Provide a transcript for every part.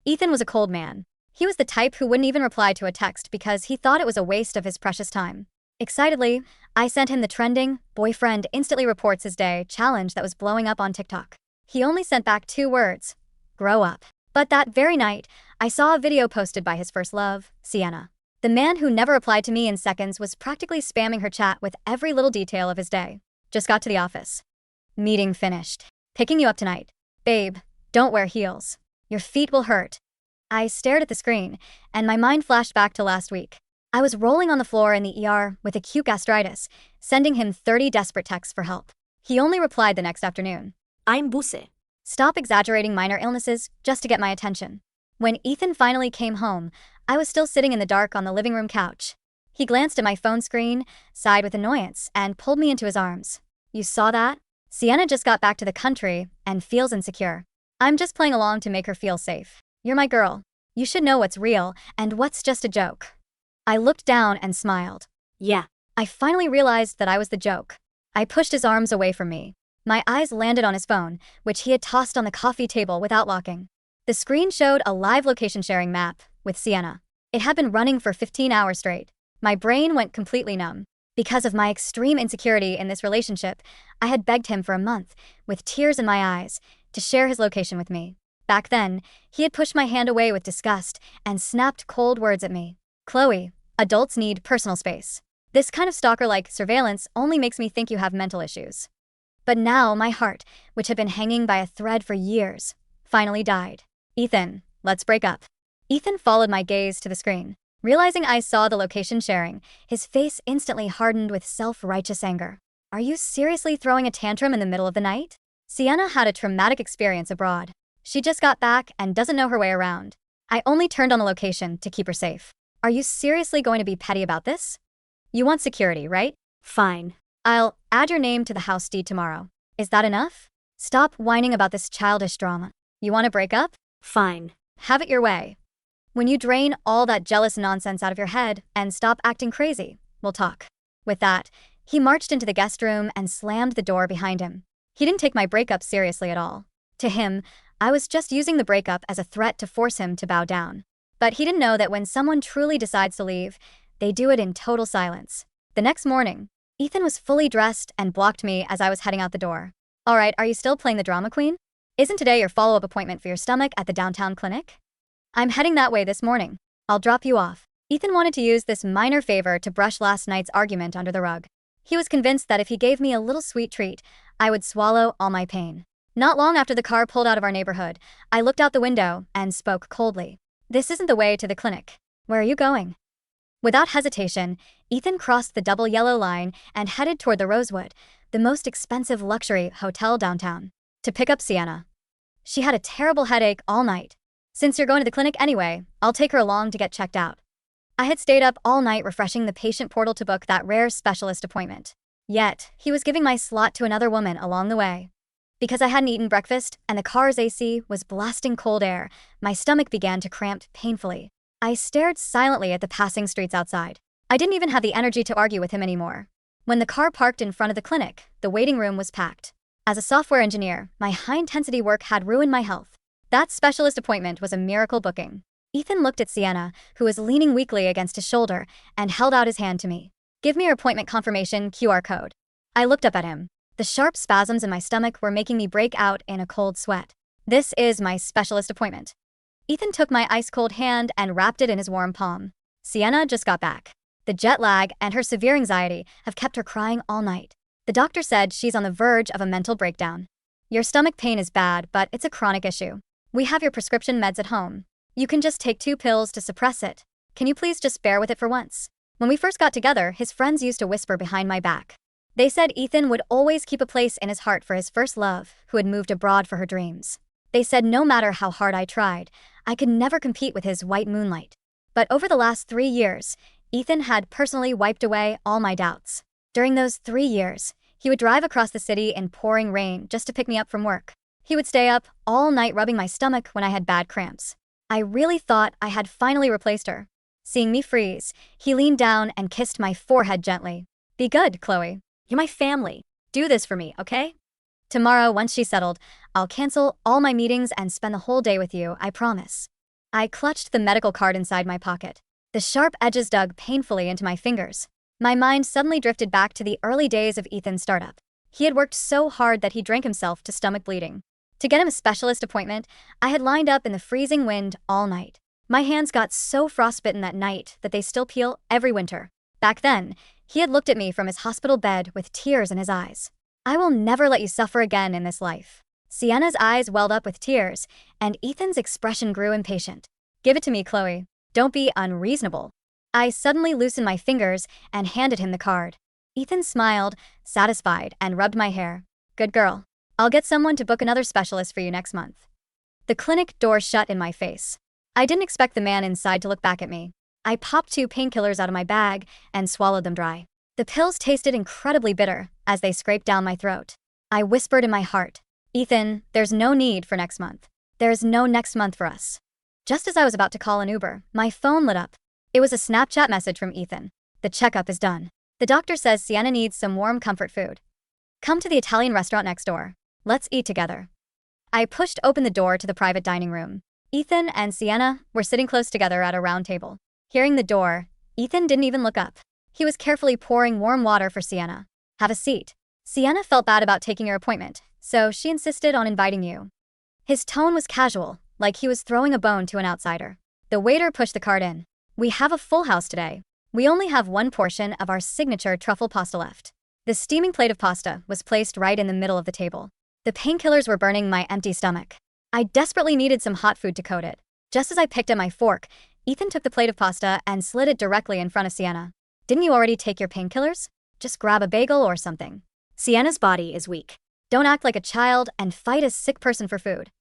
Ethan was a cold man. He was the type who wouldn't even reply to a text because he thought it was a waste of his precious time. Excitedly, I sent him the trending "boyfriend instantly reports his day" challenge that was blowing up on TikTok. He only sent back 2 words: grow up. But that very night, I saw a video posted by his first love, Sienna. The man who never replied to me in seconds was practically spamming her chat with every little detail of his day. Just got to the office. Meeting finished. Picking you up tonight. Babe, don't wear heels. Your feet will hurt. I stared at the screen, and my mind flashed back to last week. I was rolling on the floor in the ER with acute gastritis, sending him 30 desperate texts for help. He only replied the next afternoon. I'm Buse. Stop exaggerating minor illnesses just to get my attention. When Ethan finally came home, I was still sitting in the dark on the living room couch. He glanced at my phone screen, sighed with annoyance, and pulled me into his arms. You saw that? Sienna just got back to the country and feels insecure. I'm just playing along to make her feel safe. You're my girl. You should know what's real and what's just a joke. I looked down and smiled. Yeah. I finally realized that I was the joke. I pushed his arms away from me. My eyes landed on his phone, which he had tossed on the coffee table without locking. The screen showed a live location sharing map with Sienna. It had been running for 15 hours straight. My brain went completely numb. Because of my extreme insecurity in this relationship, I had begged him for a month, with tears in my eyes, to share his location with me. Back then, he had pushed my hand away with disgust and snapped cold words at me. Chloe, adults need personal space. This kind of stalker-like surveillance only makes me think you have mental issues. But now my heart, which had been hanging by a thread for years, finally died. Ethan, let's break up. Ethan followed my gaze to the screen. Realizing I saw the location sharing, his face instantly hardened with self-righteous anger. Are you seriously throwing a tantrum in the middle of the night? Sienna had a traumatic experience abroad. She just got back and doesn't know her way around. I only turned on the location to keep her safe. Are you seriously going to be petty about this? You want security, right? Fine. I'll add your name to the house deed tomorrow. Is that enough? Stop whining about this childish drama. You want to break up? Fine. Have it your way. When you drain all that jealous nonsense out of your head and stop acting crazy, we'll talk. With that, he marched into the guest room and slammed the door behind him. He didn't take my breakup seriously at all. To him, I was just using the breakup as a threat to force him to bow down. But he didn't know that when someone truly decides to leave, they do it in total silence. The next morning, Ethan was fully dressed and blocked me as I was heading out the door. All right, are you still playing the drama queen? Isn't today your follow-up appointment for your stomach at the downtown clinic? I'm heading that way this morning. I'll drop you off. Ethan wanted to use this minor favor to brush last night's argument under the rug. He was convinced that if he gave me a little sweet treat, I would swallow all my pain. Not long after the car pulled out of our neighborhood, I looked out the window and spoke coldly. This isn't the way to the clinic. Where are you going? Without hesitation, Ethan crossed the double yellow line and headed toward the Rosewood, the most expensive luxury hotel downtown, to pick up Sienna. She had a terrible headache all night. Since you're going to the clinic anyway, I'll take her along to get checked out. I had stayed up all night refreshing the patient portal to book that rare specialist appointment. Yet, he was giving my slot to another woman along the way. Because I hadn't eaten breakfast and the car's AC was blasting cold air, my stomach began to cramp painfully. I stared silently at the passing streets outside. I didn't even have the energy to argue with him anymore. When the car parked in front of the clinic, the waiting room was packed. As a software engineer, my high-intensity work had ruined my health. That specialist appointment was a miracle booking. Ethan looked at Sienna, who was leaning weakly against his shoulder, and held out his hand to me. Give me your appointment confirmation QR code. I looked up at him. The sharp spasms in my stomach were making me break out in a cold sweat. This is my specialist appointment. Ethan took my ice-cold hand and wrapped it in his warm palm. Sienna just got back. The jet lag and her severe anxiety have kept her crying all night. The doctor said she's on the verge of a mental breakdown. Your stomach pain is bad, but it's a chronic issue. We have your prescription meds at home. You can just take 2 pills to suppress it. Can you please just bear with it for once? When we first got together, his friends used to whisper behind my back. They said Ethan would always keep a place in his heart for his first love, who had moved abroad for her dreams. They said no matter how hard I tried, I could never compete with his white moonlight. But over the last 3 years, Ethan had personally wiped away all my doubts. During those 3 years, he would drive across the city in pouring rain just to pick me up from work. He would stay up all night rubbing my stomach when I had bad cramps. I really thought I had finally replaced her. Seeing me freeze, he leaned down and kissed my forehead gently. Be good, Chloe. You're my family. Do this for me, okay? Tomorrow, once she's settled, I'll cancel all my meetings and spend the whole day with you, I promise. I clutched the medical card inside my pocket. The sharp edges dug painfully into my fingers. My mind suddenly drifted back to the early days of Ethan's startup. He had worked so hard that he drank himself to stomach bleeding. To get him a specialist appointment, I had lined up in the freezing wind all night. My hands got so frostbitten that night that they still peel every winter. Back then, he had looked at me from his hospital bed with tears in his eyes. "I will never let you suffer again in this life." Sienna's eyes welled up with tears, and Ethan's expression grew impatient. "Give it to me, Chloe. Don't be unreasonable." I suddenly loosened my fingers and handed him the card. Ethan smiled, satisfied, and rubbed my hair. "Good girl. I'll get someone to book another specialist for you next month." The clinic door shut in my face. I didn't expect the man inside to look back at me. I popped 2 painkillers out of my bag and swallowed them dry. The pills tasted incredibly bitter as they scraped down my throat. I whispered in my heart, "Ethan, there's no need for next month. There's no next month for us." Just as I was about to call an Uber, my phone lit up. It was a Snapchat message from Ethan. "The checkup is done. The doctor says Sienna needs some warm comfort food. Come to the Italian restaurant next door. Let's eat together." I pushed open the door to the private dining room. Ethan and Sienna were sitting close together at a round table. Hearing the door, Ethan didn't even look up. He was carefully pouring warm water for Sienna. "Have a seat. Sienna felt bad about taking your appointment, so she insisted on inviting you." His tone was casual, like he was throwing a bone to an outsider. The waiter pushed the cart in. "We have a full house today. We only have one portion of our signature truffle pasta left." The steaming plate of pasta was placed right in the middle of the table. The painkillers were burning my empty stomach. I desperately needed some hot food to coat it. Just as I picked up my fork, Ethan took the plate of pasta and slid it directly in front of Sienna. "Didn't you already take your painkillers? Just grab a bagel or something. Sienna's body is weak. Don't act like a child and fight a sick person for food."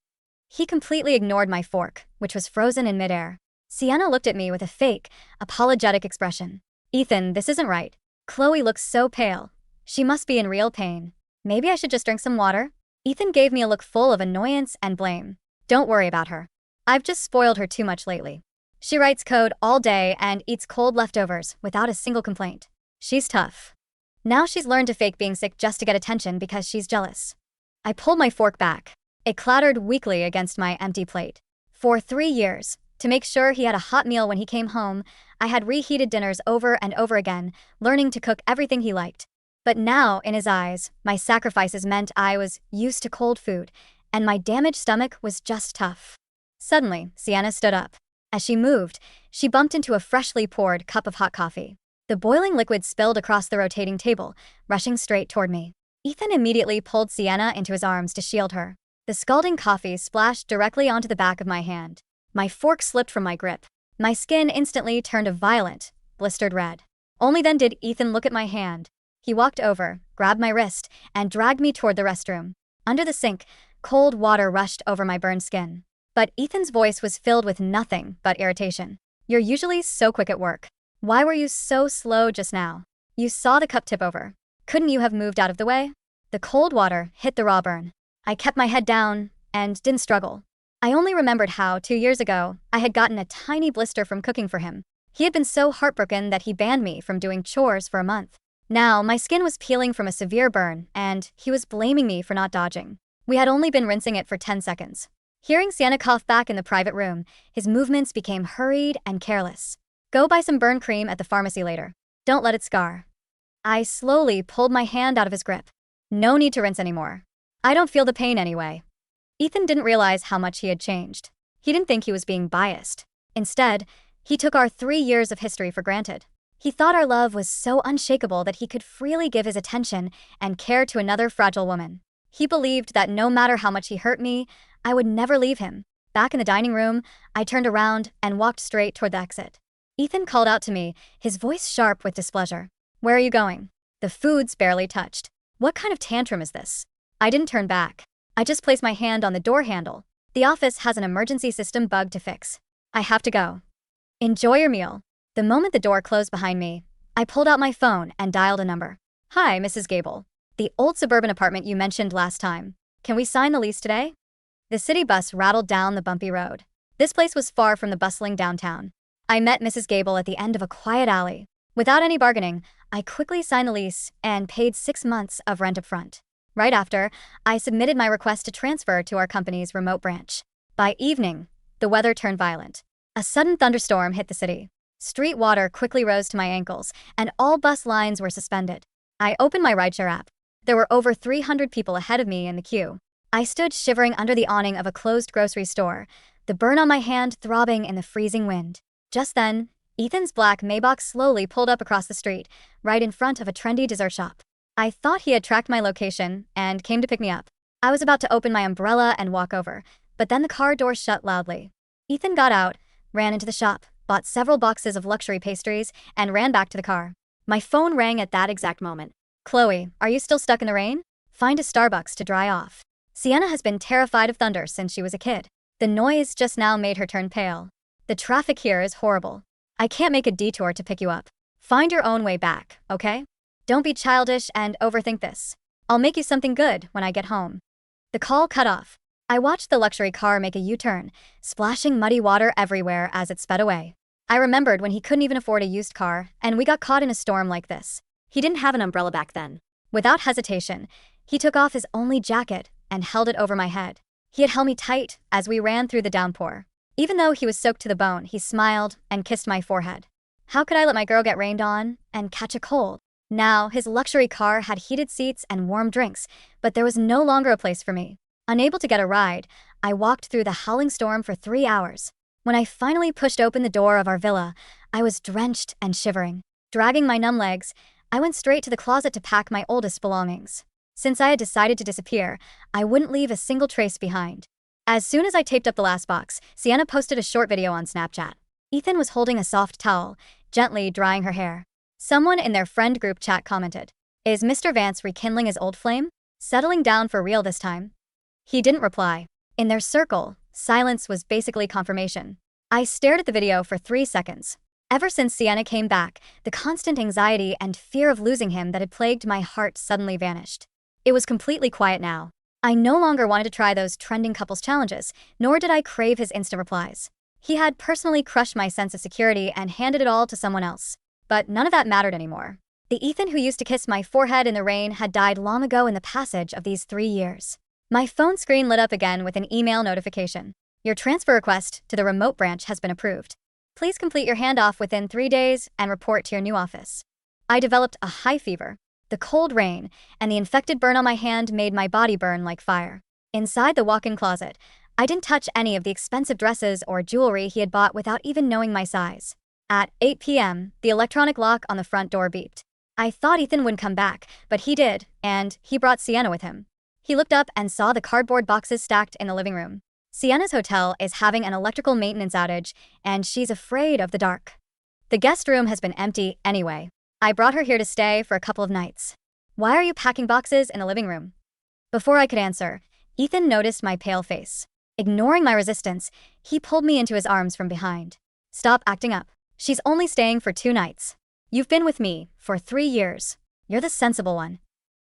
He completely ignored my fork, which was frozen in midair. Sienna looked at me with a fake, apologetic expression. "Ethan, this isn't right. Chloe looks so pale. She must be in real pain. Maybe I should just drink some water?" Ethan gave me a look full of annoyance and blame. "Don't worry about her. I've just spoiled her too much lately. She writes code all day and eats cold leftovers without a single complaint. She's tough. Now she's learned to fake being sick just to get attention because she's jealous." I pulled my fork back. It clattered weakly against my empty plate. For 3 years, to make sure he had a hot meal when he came home, I had reheated dinners over and over again, learning to cook everything he liked. But now, in his eyes, my sacrifices meant I was used to cold food, and my damaged stomach was just tough. Suddenly, Sienna stood up. As she moved, she bumped into a freshly poured cup of hot coffee. The boiling liquid spilled across the rotating table, rushing straight toward me. Ethan immediately pulled Sienna into his arms to shield her. The scalding coffee splashed directly onto the back of my hand. My fork slipped from my grip. My skin instantly turned a violent, blistered red. Only then did Ethan look at my hand. He walked over, grabbed my wrist, and dragged me toward the restroom. Under the sink, cold water rushed over my burned skin. But Ethan's voice was filled with nothing but irritation. "You're usually so quick at work. Why were you so slow just now? You saw the cup tip over. Couldn't you have moved out of the way?" The cold water hit the raw burn. I kept my head down and didn't struggle. I only remembered how, 2 years ago, I had gotten a tiny blister from cooking for him. He had been so heartbroken that he banned me from doing chores for a month. Now, my skin was peeling from a severe burn, and he was blaming me for not dodging. We had only been rinsing it for 10 seconds. Hearing Sienna cough back in the private room, his movements became hurried and careless. "Go buy some burn cream at the pharmacy later. Don't let it scar." I slowly pulled my hand out of his grip. "No need to rinse anymore. I don't feel the pain anyway." Ethan didn't realize how much he had changed. He didn't think he was being biased. Instead, he took our 3 years of history for granted. He thought our love was so unshakable that he could freely give his attention and care to another fragile woman. He believed that no matter how much he hurt me, I would never leave him. Back in the dining room, I turned around and walked straight toward the exit. Ethan called out to me, his voice sharp with displeasure. "Where are you going? The food's barely touched. What kind of tantrum is this?" I didn't turn back. I just placed my hand on the door handle. "The office has an emergency system bug to fix. I have to go. Enjoy your meal." The moment the door closed behind me, I pulled out my phone and dialed a number. "Hi, Mrs. Gable. The old suburban apartment you mentioned last time. Can we sign the lease today?" The city bus rattled down the bumpy road. This place was far from the bustling downtown. I met Mrs. Gable at the end of a quiet alley. Without any bargaining, I quickly signed the lease and paid 6 months of rent up front. Right after, I submitted my request to transfer to our company's remote branch. By evening, the weather turned violent. A sudden thunderstorm hit the city. Street water quickly rose to my ankles, and all bus lines were suspended. I opened my rideshare app. There were over 300 people ahead of me in the queue. I stood shivering under the awning of a closed grocery store, the burn on my hand throbbing in the freezing wind. Just then, Ethan's black Maybach slowly pulled up across the street, right in front of a trendy dessert shop. I thought he had tracked my location and came to pick me up. I was about to open my umbrella and walk over, but then the car door shut loudly. Ethan got out, ran into the shop, bought several boxes of luxury pastries, and ran back to the car. My phone rang at that exact moment. "Chloe, are you still stuck in the rain? Find a Starbucks to dry off." Sienna has been terrified of thunder since she was a kid. The noise just now made her turn pale. "The traffic here is horrible. I can't make a detour to pick you up. Find your own way back, okay? Don't be childish and overthink this. I'll make you something good when I get home." The call cut off. I watched the luxury car make a U-turn, splashing muddy water everywhere as it sped away. I remembered when he couldn't even afford a used car, and we got caught in a storm like this. He didn't have an umbrella back then. Without hesitation, he took off his only jacket and held it over my head. He had held me tight as we ran through the downpour. Even though he was soaked to the bone, he smiled and kissed my forehead. How could I let my girl get rained on and catch a cold? Now, his luxury car had heated seats and warm drinks, but there was no longer a place for me. Unable to get a ride, I walked through the howling storm for 3 hours. When I finally pushed open the door of our villa, I was drenched and shivering. Dragging my numb legs, I went straight to the closet to pack my oldest belongings. Since I had decided to disappear, I wouldn't leave a single trace behind. As soon as I taped up the last box, Sienna posted a short video on Snapchat. Ethan was holding a soft towel, gently drying her hair. Someone in their friend group chat commented, "Is Mr. Vance rekindling his old flame? Settling down for real this time?" He didn't reply. In their circle, silence was basically confirmation. I stared at the video for 3 seconds. Ever since Sienna came back, the constant anxiety and fear of losing him that had plagued my heart suddenly vanished. It was completely quiet now. I no longer wanted to try those trending couples challenges, nor did I crave his instant replies. He had personally crushed my sense of security and handed it all to someone else. But none of that mattered anymore. The Ethan who used to kiss my forehead in the rain had died long ago in the passage of these 3 years. My phone screen lit up again with an email notification. "Your transfer request to the remote branch has been approved. Please complete your handoff within 3 days and report to your new office." I developed a high fever. The cold rain and the infected burn on my hand made my body burn like fire. Inside the walk-in closet, I didn't touch any of the expensive dresses or jewelry he had bought without even knowing my size. At 8 p.m., the electronic lock on the front door beeped. I thought Ethan wouldn't come back, but he did, and he brought Sienna with him. He looked up and saw the cardboard boxes stacked in the living room. Sienna's hotel is having an electrical maintenance outage, and she's afraid of the dark. The guest room has been empty anyway. I brought her here to stay for a couple of nights. "Why are you packing boxes in the living room?" Before I could answer, Ethan noticed my pale face. Ignoring my resistance, he pulled me into his arms from behind. "Stop acting up. She's only staying for 2 nights. You've been with me for 3 years. You're the sensible one.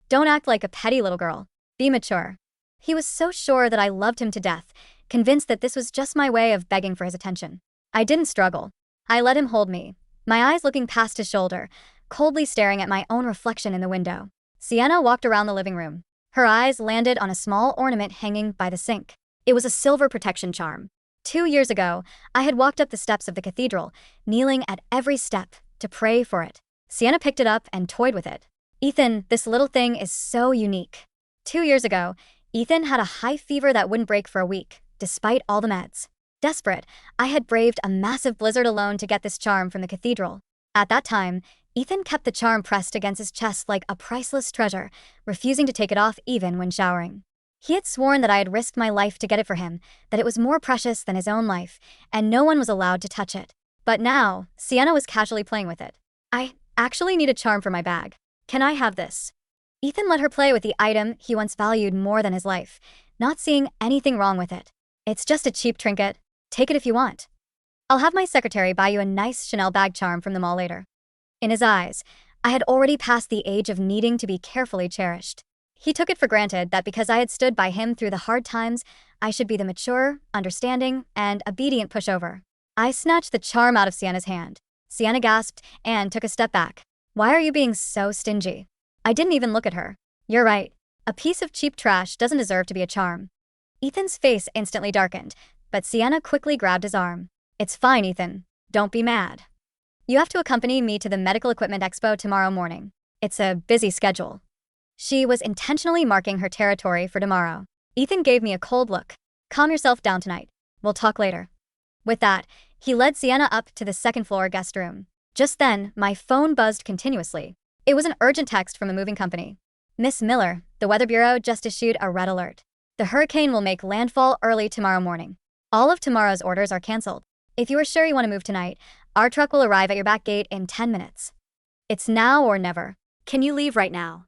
Don't act like a petty little girl. Be mature." He was so sure that I loved him to death, convinced that this was just my way of begging for his attention. I didn't struggle. I let him hold me, my eyes looking past his shoulder, coldly staring at my own reflection in the window. Sienna walked around the living room. Her eyes landed on a small ornament hanging by the sink. It was a silver protection charm. 2 years ago, I had walked up the steps of the cathedral, kneeling at every step to pray for it. Sienna picked it up and toyed with it. "Ethan, this little thing is so unique." 2 years ago, Ethan had a high fever that wouldn't break for a week, despite all the meds. Desperate, I had braved a massive blizzard alone to get this charm from the cathedral. At that time, Ethan kept the charm pressed against his chest like a priceless treasure, refusing to take it off even when showering. He had sworn that I had risked my life to get it for him, that it was more precious than his own life, and no one was allowed to touch it. But now, Sienna was casually playing with it. "I actually need a charm for my bag. Can I have this?" Ethan let her play with the item he once valued more than his life, not seeing anything wrong with it. "It's just a cheap trinket. Take it if you want. I'll have my secretary buy you a nice Chanel bag charm from the mall later." In his eyes, I had already passed the age of needing to be carefully cherished. He took it for granted that because I had stood by him through the hard times, I should be the mature, understanding, and obedient pushover. I snatched the charm out of Sienna's hand. Sienna gasped and took a step back. "Why are you being so stingy?" I didn't even look at her. "You're right. A piece of cheap trash doesn't deserve to be a charm." Ethan's face instantly darkened, but Sienna quickly grabbed his arm. It's fine, Ethan. Don't be mad. You have to accompany me to the Medical Equipment Expo tomorrow morning. It's a busy schedule. She was intentionally marking her territory for tomorrow. Ethan gave me a cold look. Calm yourself down tonight. We'll talk later. With that, he led Sienna up to the second-floor guest room. Just then, my phone buzzed continuously. It was an urgent text from a moving company. Miss Miller, the Weather Bureau just issued a red alert. The hurricane will make landfall early tomorrow morning. All of tomorrow's orders are canceled. If you are sure you want to move tonight, our truck will arrive at your back gate in 10 minutes. It's now or never. Can you leave right now?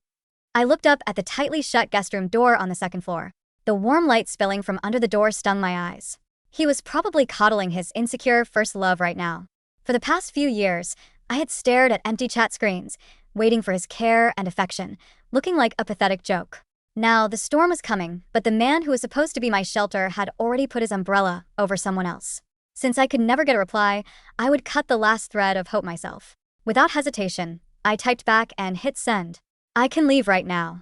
I looked up at the tightly shut guest room door on the second floor. The warm light spilling from under the door stung my eyes. He was probably coddling his insecure first love right now. For the past few years, I had stared at empty chat screens, waiting for his care and affection, looking like a pathetic joke. Now, the storm was coming, but the man who was supposed to be my shelter had already put his umbrella over someone else. Since I could never get a reply, I would cut the last thread of hope myself. Without hesitation, I typed back and hit send. I can leave right now.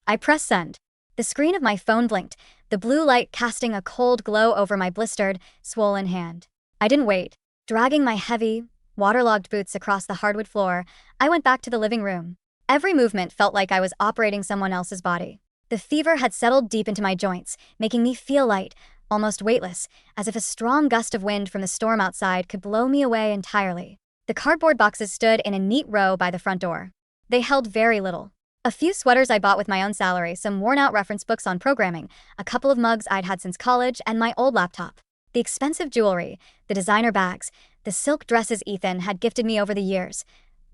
I pressed send. The screen of my phone blinked, the blue light casting a cold glow over my blistered, swollen hand. I didn't wait. Dragging my heavy, waterlogged boots across the hardwood floor, I went back to the living room. Every movement felt like I was operating someone else's body. The fever had settled deep into my joints, making me feel light, almost weightless, as if a strong gust of wind from the storm outside could blow me away entirely. The cardboard boxes stood in a neat row by the front door. They held very little. A few sweaters I bought with my own salary, some worn-out reference books on programming, a couple of mugs I'd had since college, and my old laptop. The expensive jewelry, the designer bags, the silk dresses Ethan had gifted me over the years,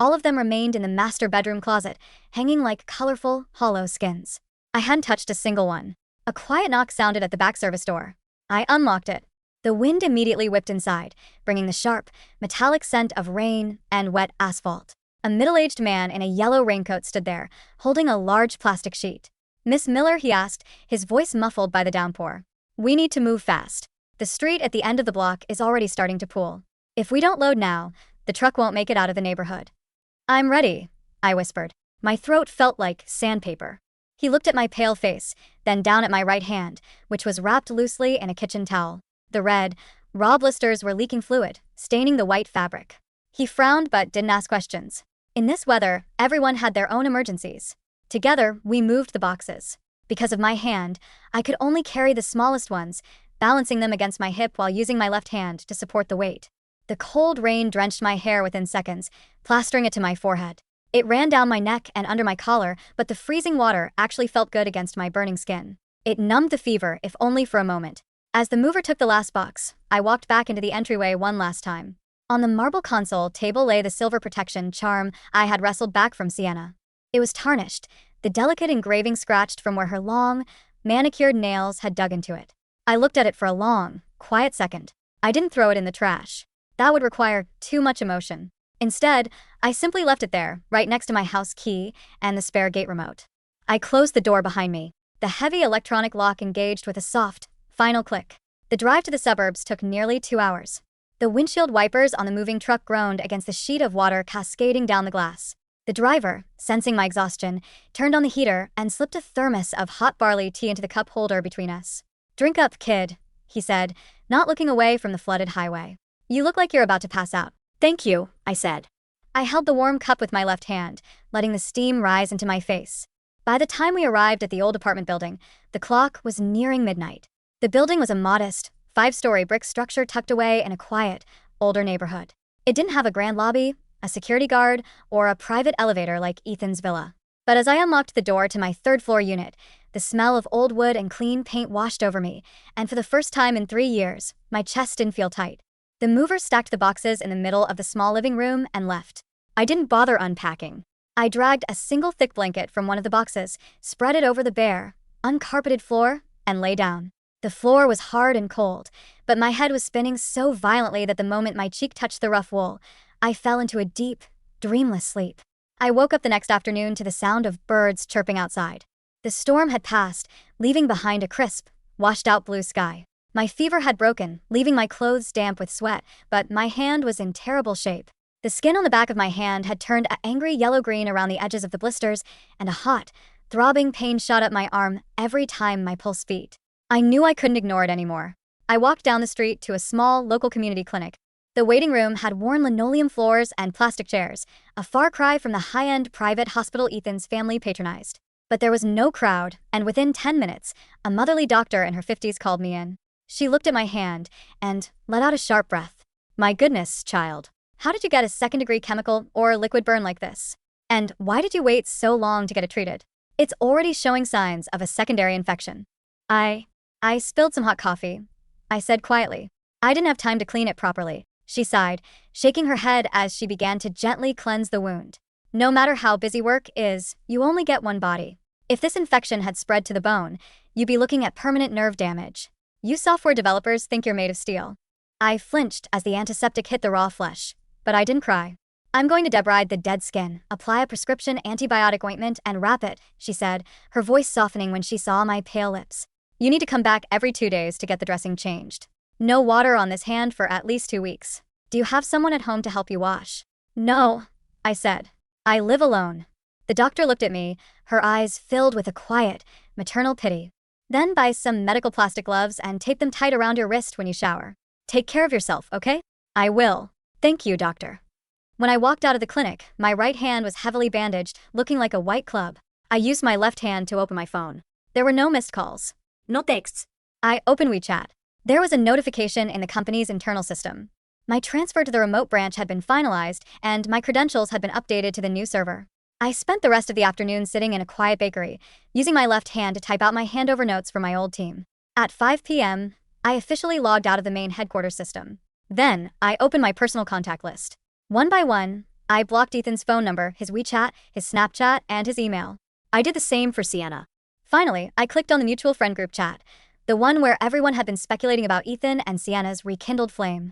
all of them remained in the master bedroom closet, hanging like colorful, hollow skins. I hadn't touched a single one. A quiet knock sounded at the back service door. I unlocked it. The wind immediately whipped inside, bringing the sharp, metallic scent of rain and wet asphalt. A middle-aged man in a yellow raincoat stood there, holding a large plastic sheet. "Miss Miller?" he asked, his voice muffled by the downpour. "We need to move fast. The street at the end of the block is already starting to pool. If we don't load now, the truck won't make it out of the neighborhood." "I'm ready," I whispered. My throat felt like sandpaper. He looked at my pale face, then down at my right hand, which was wrapped loosely in a kitchen towel. The red, raw blisters were leaking fluid, staining the white fabric. He frowned but didn't ask questions. In this weather, everyone had their own emergencies. Together, we moved the boxes. Because of my hand, I could only carry the smallest ones, balancing them against my hip while using my left hand to support the weight. The cold rain drenched my hair within seconds, plastering it to my forehead. It ran down my neck and under my collar, but the freezing water actually felt good against my burning skin. It numbed the fever, if only for a moment. As the mover took the last box, I walked back into the entryway one last time. On the marble console table lay the silver protection charm I had wrestled back from Sienna. It was tarnished, the delicate engraving scratched from where her long, manicured nails had dug into it. I looked at it for a long, quiet second. I didn't throw it in the trash. That would require too much emotion. Instead, I simply left it there, right next to my house key and the spare gate remote. I closed the door behind me. The heavy electronic lock engaged with a soft, final click. The drive to the suburbs took nearly 2 hours. The windshield wipers on the moving truck groaned against the sheet of water cascading down the glass. The driver, sensing my exhaustion, turned on the heater and slipped a thermos of hot barley tea into the cup holder between us. "Drink up, kid," he said, not looking away from the flooded highway. "You look like you're about to pass out." "Thank you," I said. I held the warm cup with my left hand, letting the steam rise into my face. By the time we arrived at the old apartment building, the clock was nearing midnight. The building was a modest, 5-story brick structure tucked away in a quiet, older neighborhood. It didn't have a grand lobby, a security guard, or a private elevator like Ethan's villa. But as I unlocked the door to my third-floor unit, the smell of old wood and clean paint washed over me, and for the first time in 3 years, my chest didn't feel tight. The mover stacked the boxes in the middle of the small living room and left. I didn't bother unpacking. I dragged a single thick blanket from one of the boxes, spread it over the bare, uncarpeted floor, and lay down. The floor was hard and cold, but my head was spinning so violently that the moment my cheek touched the rough wool, I fell into a deep, dreamless sleep. I woke up the next afternoon to the sound of birds chirping outside. The storm had passed, leaving behind a crisp, washed-out blue sky. My fever had broken, leaving my clothes damp with sweat, but my hand was in terrible shape. The skin on the back of my hand had turned an angry yellow-green around the edges of the blisters, and a hot, throbbing pain shot up my arm every time my pulse beat. I knew I couldn't ignore it anymore. I walked down the street to a small, local community clinic. The waiting room had worn linoleum floors and plastic chairs, a far cry from the high-end private hospital Ethan's family patronized. But there was no crowd, and within 10 minutes, a motherly doctor in her 50s called me in. She looked at my hand and let out a sharp breath. "My goodness, child. How did you get a second-degree chemical or liquid burn like this? And why did you wait so long to get it treated? It's already showing signs of a secondary infection." I spilled some hot coffee," I said quietly. "I didn't have time to clean it properly," she sighed, shaking her head as she began to gently cleanse the wound. "No matter how busy work is, you only get one body. If this infection had spread to the bone, you'd be looking at permanent nerve damage. You software developers think you're made of steel." I flinched as the antiseptic hit the raw flesh, but I didn't cry. "I'm going to debride the dead skin, apply a prescription antibiotic ointment, and wrap it," she said, her voice softening when she saw my pale lips. "You need to come back every 2 days to get the dressing changed. No water on this hand for at least 2 weeks. Do you have someone at home to help you wash?" "No," I said. "I live alone." The doctor looked at me, her eyes filled with a quiet, maternal pity. "Then buy some medical plastic gloves and tape them tight around your wrist when you shower. Take care of yourself, okay?" "I will. Thank you, doctor." When I walked out of the clinic, my right hand was heavily bandaged, looking like a white club. I used my left hand to open my phone. There were no missed calls. No texts. I opened WeChat. There was a notification in the company's internal system. My transfer to the remote branch had been finalized, and my credentials had been updated to the new server. I spent the rest of the afternoon sitting in a quiet bakery, using my left hand to type out my handover notes for my old team. At 5 p.m., I officially logged out of the main headquarters system. Then, I opened my personal contact list. One by one, I blocked Ethan's phone number, his WeChat, his Snapchat, and his email. I did the same for Sienna. Finally, I clicked on the mutual friend group chat, the one where everyone had been speculating about Ethan and Sienna's rekindled flame.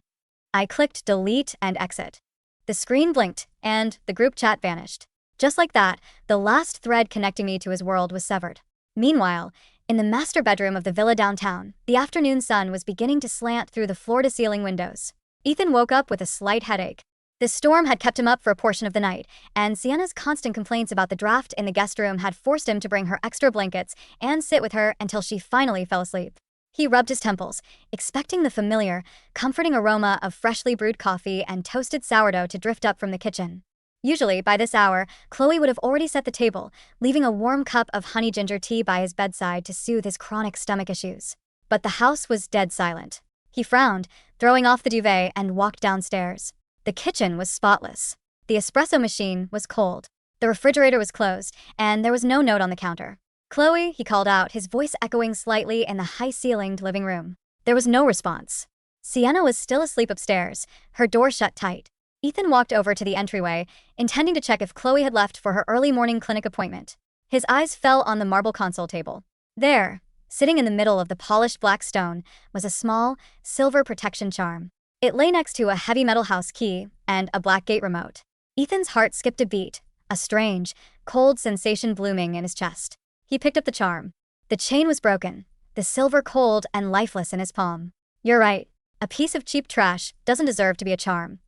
I clicked delete and exit. The screen blinked, and the group chat vanished. Just like that, the last thread connecting me to his world was severed. Meanwhile, in the master bedroom of the villa downtown, the afternoon sun was beginning to slant through the floor-to-ceiling windows. Ethan woke up with a slight headache. The storm had kept him up for a portion of the night, and Sienna's constant complaints about the draft in the guest room had forced him to bring her extra blankets and sit with her until she finally fell asleep. He rubbed his temples, expecting the familiar, comforting aroma of freshly brewed coffee and toasted sourdough to drift up from the kitchen. Usually, by this hour, Chloe would have already set the table, leaving a warm cup of honey ginger tea by his bedside to soothe his chronic stomach issues. But the house was dead silent. He frowned, throwing off the duvet, and walked downstairs. The kitchen was spotless. The espresso machine was cold. The refrigerator was closed, and there was no note on the counter. "Chloe," he called out, his voice echoing slightly in the high-ceilinged living room. There was no response. Sienna was still asleep upstairs, her door shut tight. Ethan walked over to the entryway, intending to check if Chloe had left for her early morning clinic appointment. His eyes fell on the marble console table. There, sitting in the middle of the polished black stone, was a small, silver protection charm. It lay next to a heavy metal house key and a black gate remote. Ethan's heart skipped a beat, a strange, cold sensation blooming in his chest. He picked up the charm. The chain was broken, the silver cold and lifeless in his palm. "You're right. A piece of cheap trash doesn't deserve to be a charm."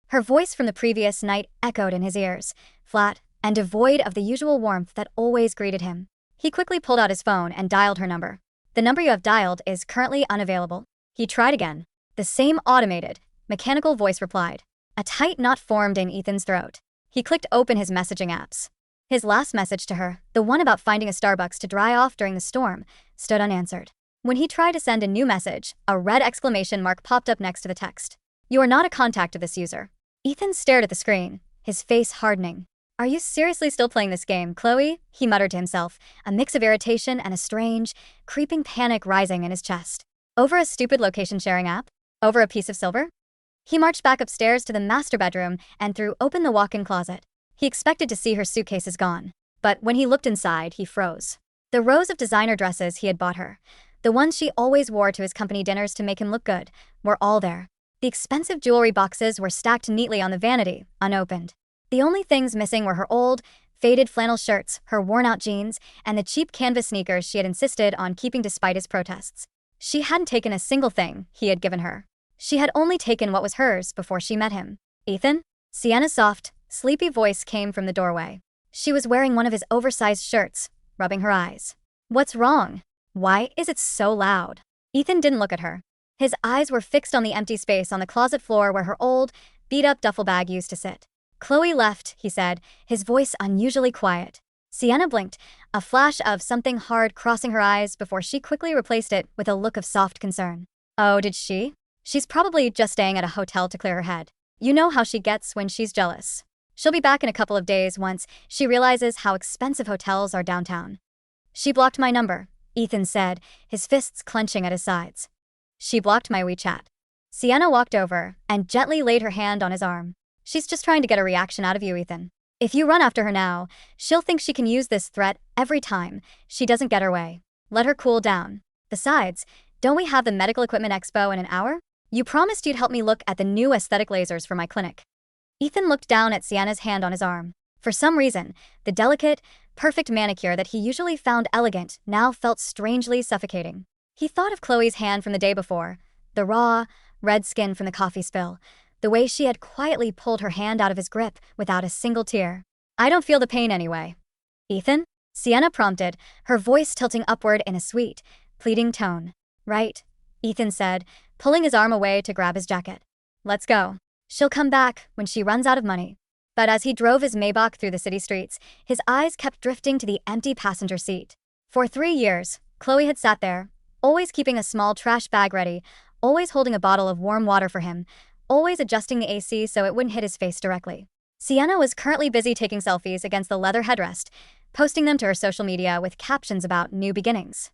Her voice from the previous night echoed in his ears, flat and devoid of the usual warmth that always greeted him. He quickly pulled out his phone and dialed her number. "The number you have dialed is currently unavailable." He tried again. The same automated, mechanical voice replied. A tight knot formed in Ethan's throat. He clicked open his messaging apps. His last message to her, the one about finding a Starbucks to dry off during the storm, stood unanswered. When he tried to send a new message, a red exclamation mark popped up next to the text. "You are not a contact of this user." Ethan stared at the screen, his face hardening. "Are you seriously still playing this game, Chloe?" he muttered to himself, a mix of irritation and a strange, creeping panic rising in his chest. Over a stupid location-sharing app? Over a piece of silver? He marched back upstairs to the master bedroom and threw open the walk-in closet. He expected to see her suitcases gone, but when he looked inside, he froze. The rows of designer dresses he had bought her, the ones she always wore to his company dinners to make him look good, were all there. The expensive jewelry boxes were stacked neatly on the vanity, unopened. The only things missing were her old, faded flannel shirts, her worn-out jeans, and the cheap canvas sneakers she had insisted on keeping despite his protests. She hadn't taken a single thing he had given her. She had only taken what was hers before she met him. "Ethan?" Sienna's soft, sleepy voice came from the doorway. She was wearing one of his oversized shirts, rubbing her eyes. "What's wrong? Why is it so loud?" Ethan didn't look at her. His eyes were fixed on the empty space on the closet floor where her old, beat-up duffel bag used to sit. Chloe left, he said, his voice unusually quiet. Sienna blinked, a flash of something hard crossing her eyes before she quickly replaced it with a look of soft concern. Oh, did she? She's probably just staying at a hotel to clear her head. You know how she gets when she's jealous. She'll be back in a couple of days once she realizes how expensive hotels are downtown. She blocked my number, Ethan said, his fists clenching at his sides. She blocked my WeChat. Sienna walked over and gently laid her hand on his arm. She's just trying to get a reaction out of you, Ethan. If you run after her now, she'll think she can use this threat every time she doesn't get her way. Let her cool down. Besides, don't we have the Medical Equipment Expo in an hour? You promised you'd help me look at the new aesthetic lasers for my clinic. Ethan looked down at Sienna's hand on his arm. For some reason, the delicate, perfect manicure that he usually found elegant now felt strangely suffocating. He thought of Chloe's hand from the day before, the raw, red skin from the coffee spill, the way she had quietly pulled her hand out of his grip without a single tear. I don't feel the pain anyway. Ethan? Sienna prompted, her voice tilting upward in a sweet, pleading tone. Right, Ethan said, pulling his arm away to grab his jacket. Let's go. She'll come back when she runs out of money. But as he drove his Maybach through the city streets, his eyes kept drifting to the empty passenger seat. For 3 years, Chloe had sat there, always keeping a small trash bag ready, always holding a bottle of warm water for him, always adjusting the AC so it wouldn't hit his face directly. Sienna was currently busy taking selfies against the leather headrest, posting them to her social media with captions about new beginnings.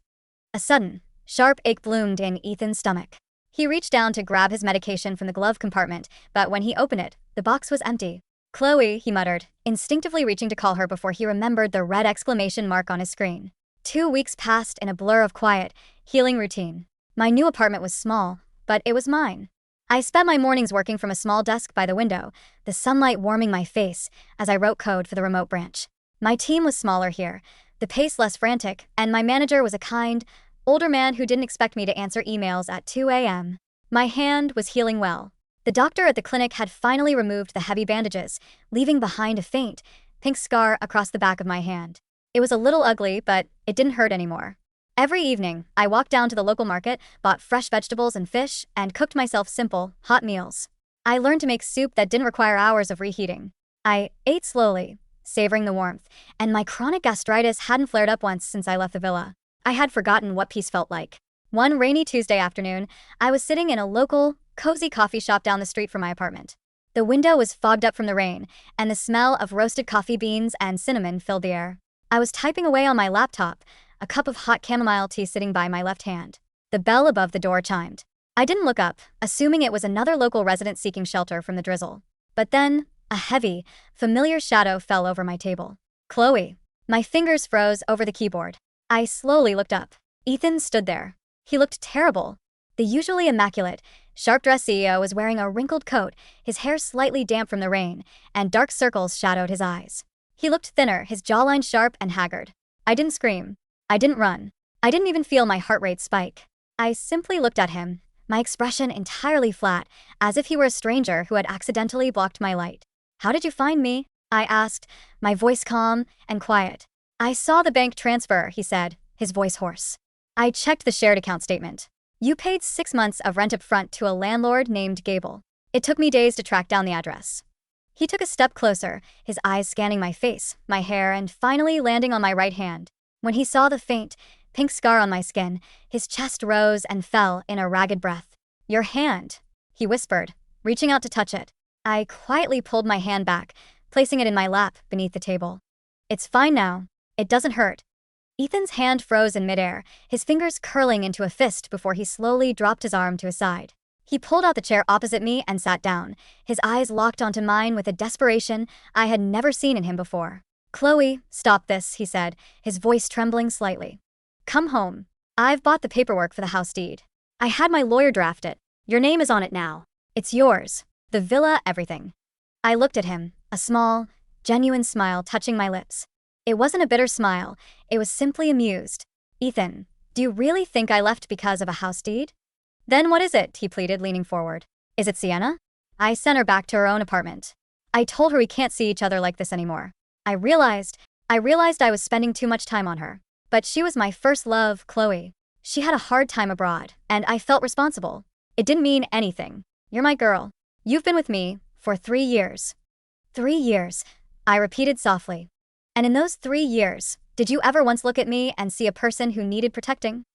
A sudden, sharp ache bloomed in Ethan's stomach. He reached down to grab his medication from the glove compartment, but when he opened it, the box was empty. Chloe, he muttered, instinctively reaching to call her before he remembered the red exclamation mark on his screen. 2 weeks passed in a blur of quiet, healing routine. My new apartment was small, but it was mine. I spent my mornings working from a small desk by the window, the sunlight warming my face as I wrote code for the remote branch. My team was smaller here, the pace less frantic, and my manager was a kind, older man who didn't expect me to answer emails at 2 a.m. My hand was healing well. The doctor at the clinic had finally removed the heavy bandages, leaving behind a faint, pink scar across the back of my hand. It was a little ugly, but it didn't hurt anymore. Every evening, I walked down to the local market, bought fresh vegetables and fish, and cooked myself simple, hot meals. I learned to make soup that didn't require hours of reheating. I ate slowly, savoring the warmth, and my chronic gastritis hadn't flared up once since I left the villa. I had forgotten what peace felt like. One rainy Tuesday afternoon, I was sitting in a local, cozy coffee shop down the street from my apartment. The window was fogged up from the rain, and the smell of roasted coffee beans and cinnamon filled the air. I was typing away on my laptop, a cup of hot chamomile tea sitting by my left hand. The bell above the door chimed. I didn't look up, assuming it was another local resident seeking shelter from the drizzle. But then, a heavy, familiar shadow fell over my table. Chloe. My fingers froze over the keyboard. I slowly looked up. Ethan stood there. He looked terrible. The usually immaculate, sharp-dressed CEO was wearing a wrinkled coat, his hair slightly damp from the rain, and dark circles shadowed his eyes. He looked thinner, his jawline sharp and haggard. I didn't scream. I didn't run. I didn't even feel my heart rate spike. I simply looked at him, my expression entirely flat, as if he were a stranger who had accidentally blocked my light. How did you find me? I asked, my voice calm and quiet. I saw the bank transfer, he said, his voice hoarse. I checked the shared account statement. You paid 6 months of rent up front to a landlord named Gable. It took me days to track down the address. He took a step closer, his eyes scanning my face, my hair, and finally landing on my right hand. When he saw the faint, pink scar on my skin, his chest rose and fell in a ragged breath. Your hand, he whispered, reaching out to touch it. I quietly pulled my hand back, placing it in my lap beneath the table. It's fine now. It doesn't hurt. Ethan's hand froze in midair, his fingers curling into a fist before he slowly dropped his arm to his side. He pulled out the chair opposite me and sat down, his eyes locked onto mine with a desperation I had never seen in him before. Chloe, stop this, he said, his voice trembling slightly. Come home. I've bought the paperwork for the house deed. I had my lawyer draft it. Your name is on it now. It's yours. The villa, everything. I looked at him, a small, genuine smile touching my lips. It wasn't a bitter smile, it was simply amused. Ethan, do you really think I left because of a house deed? Then what is it? He pleaded, leaning forward. Is it Sienna? I sent her back to her own apartment. I told her we can't see each other like this anymore. I realized I was spending too much time on her. But she was my first love, Chloe. She had a hard time abroad, and I felt responsible. It didn't mean anything. You're my girl. You've been with me for 3 years. 3 years, I repeated softly. And in those 3 years, did you ever once look at me and see a person who needed protecting?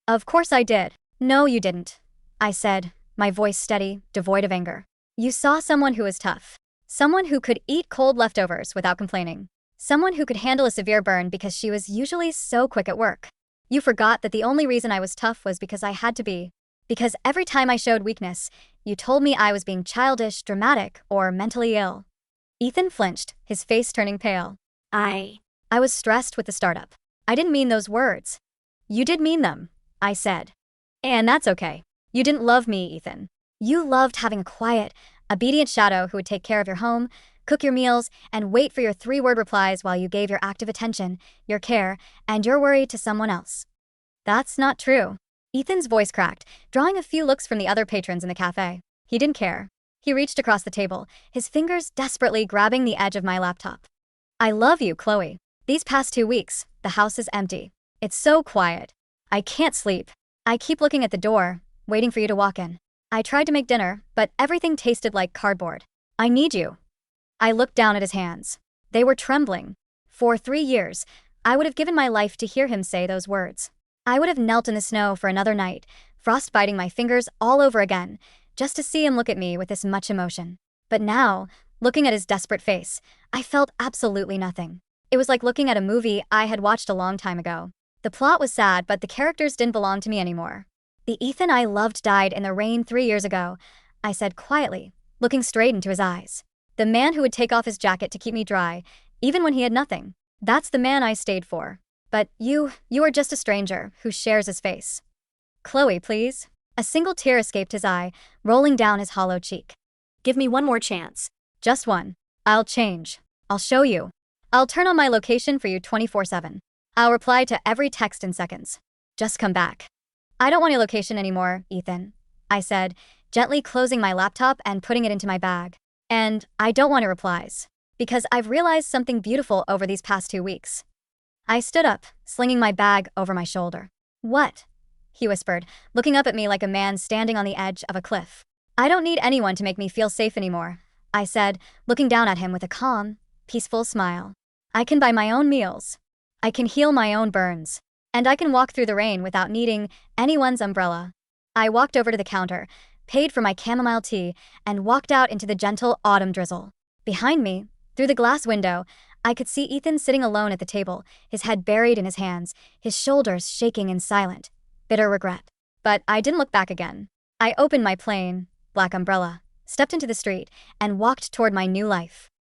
Of course I did. No, you didn't, I said, my voice steady, devoid of anger. You saw someone who was tough. Someone who could eat cold leftovers without complaining. Someone who could handle a severe burn because she was usually so quick at work. You forgot that the only reason I was tough was because I had to be. Because every time I showed weakness, you told me I was being childish, dramatic, or mentally ill. Ethan flinched, his face turning pale. I was stressed with the startup. I didn't mean those words. You did mean them, I said. And that's okay. You didn't love me, Ethan. You loved having a quiet, obedient shadow who would take care of your home, cook your meals, and wait for your 3-word replies while you gave your active attention, your care, and your worry to someone else. That's not true. Ethan's voice cracked, drawing a few looks from the other patrons in the cafe. He didn't care. He reached across the table, his fingers desperately grabbing the edge of my laptop. I love you, Chloe. These past 2 weeks, the house is empty. It's so quiet. I can't sleep. I keep looking at the door, waiting for you to walk in. I tried to make dinner, but everything tasted like cardboard. I need you. I looked down at his hands. They were trembling. For 3 years, I would have given my life to hear him say those words. I would have knelt in the snow for another night, frost biting my fingers all over again, just to see him look at me with this much emotion. But now, looking at his desperate face, I felt absolutely nothing. It was like looking at a movie I had watched a long time ago. The plot was sad, but the characters didn't belong to me anymore. The Ethan I loved died in the rain 3 years ago, I said quietly, looking straight into his eyes. The man who would take off his jacket to keep me dry, even when he had nothing. That's the man I stayed for. But you are just a stranger who shares his face. Chloe, please. A single tear escaped his eye, rolling down his hollow cheek. Give me one more chance. Just one. I'll change. I'll show you. I'll turn on my location for you 24/7. I'll reply to every text in seconds. Just come back. I don't want your location anymore, Ethan, I said, gently closing my laptop and putting it into my bag. And I don't want your replies. Because I've realized something beautiful over these past 2 weeks. I stood up, slinging my bag over my shoulder. What? He whispered, looking up at me like a man standing on the edge of a cliff. I don't need anyone to make me feel safe anymore, I said, looking down at him with a calm, peaceful smile. I can buy my own meals. I can heal my own burns. And I can walk through the rain without needing anyone's umbrella. I walked over to the counter, paid for my chamomile tea, and walked out into the gentle autumn drizzle. Behind me, through the glass window, I could see Ethan sitting alone at the table, his head buried in his hands, his shoulders shaking in silent, bitter regret. But I didn't look back again. I opened my plain, black umbrella, stepped into the street, and walked toward my new life.